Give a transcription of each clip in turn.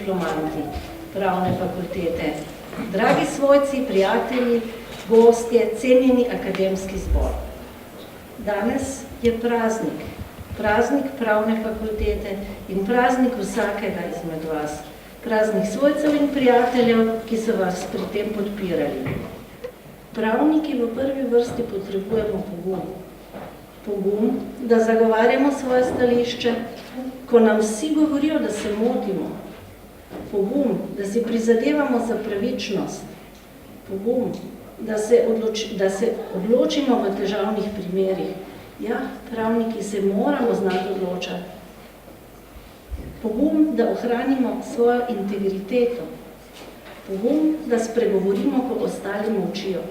diplomanti Pravne fakultete, dragi svojci, prijatelji, gostje, cenjeni akademski zbor. Danes je praznik, praznik Pravne fakultete in praznik vsakega izmed vas, praznik svojcev in prijateljev, ki so vas pri tem podpirali. Pravniki v prvi vrsti potrebujemo pogum. Pogum, da zagovarjamo svoje stališče, ko nam vsi govorijo, da se motimo. Pogum, da si prizadevamo za pravičnost. Pogum, da se odločimo v težavnih primerih. Ja, pravniki se moramo znati odločati. Pogum, da ohranimo svojo integriteto. Pogum, da spregovorimo, ko ostali molčijo.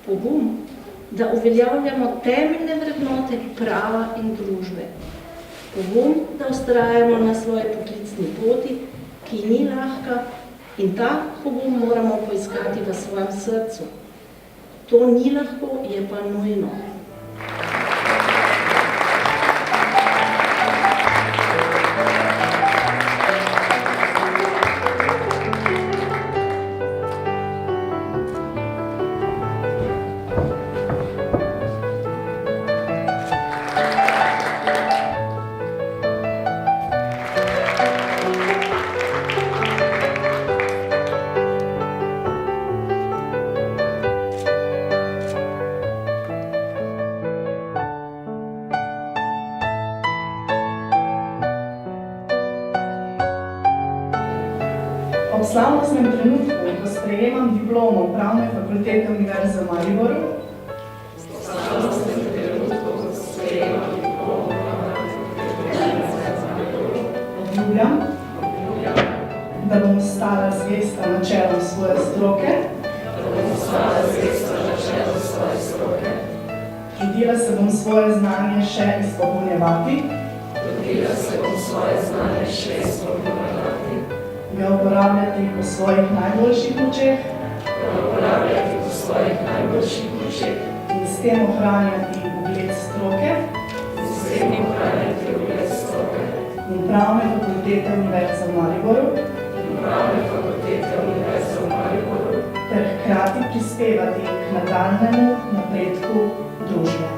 Pogum, da uveljavljamo temeljne vrednote prava in družbe. Pogum, da vztrajamo na svoji poklicni poti, ki ni lahka, in ta pogum moramo poiskati v svojem srcu. To ni lahko, je pa nujno. Ob slavnostnem trenutku, ko sprejemam diplomo Pravne fakultete Univerze v Mariboru, obljubljam, da bom ostala zvesta načelom svoje stroke, trudila se bom svoje znanje še izpopolnjevati, ga uporabljati po svojih najboljših močeh in s tem ohranjati ugled stroke in Pravne fakultete Univerze v Mariboru ter hkrati prispevati k nadaljnjemu napredku družbe.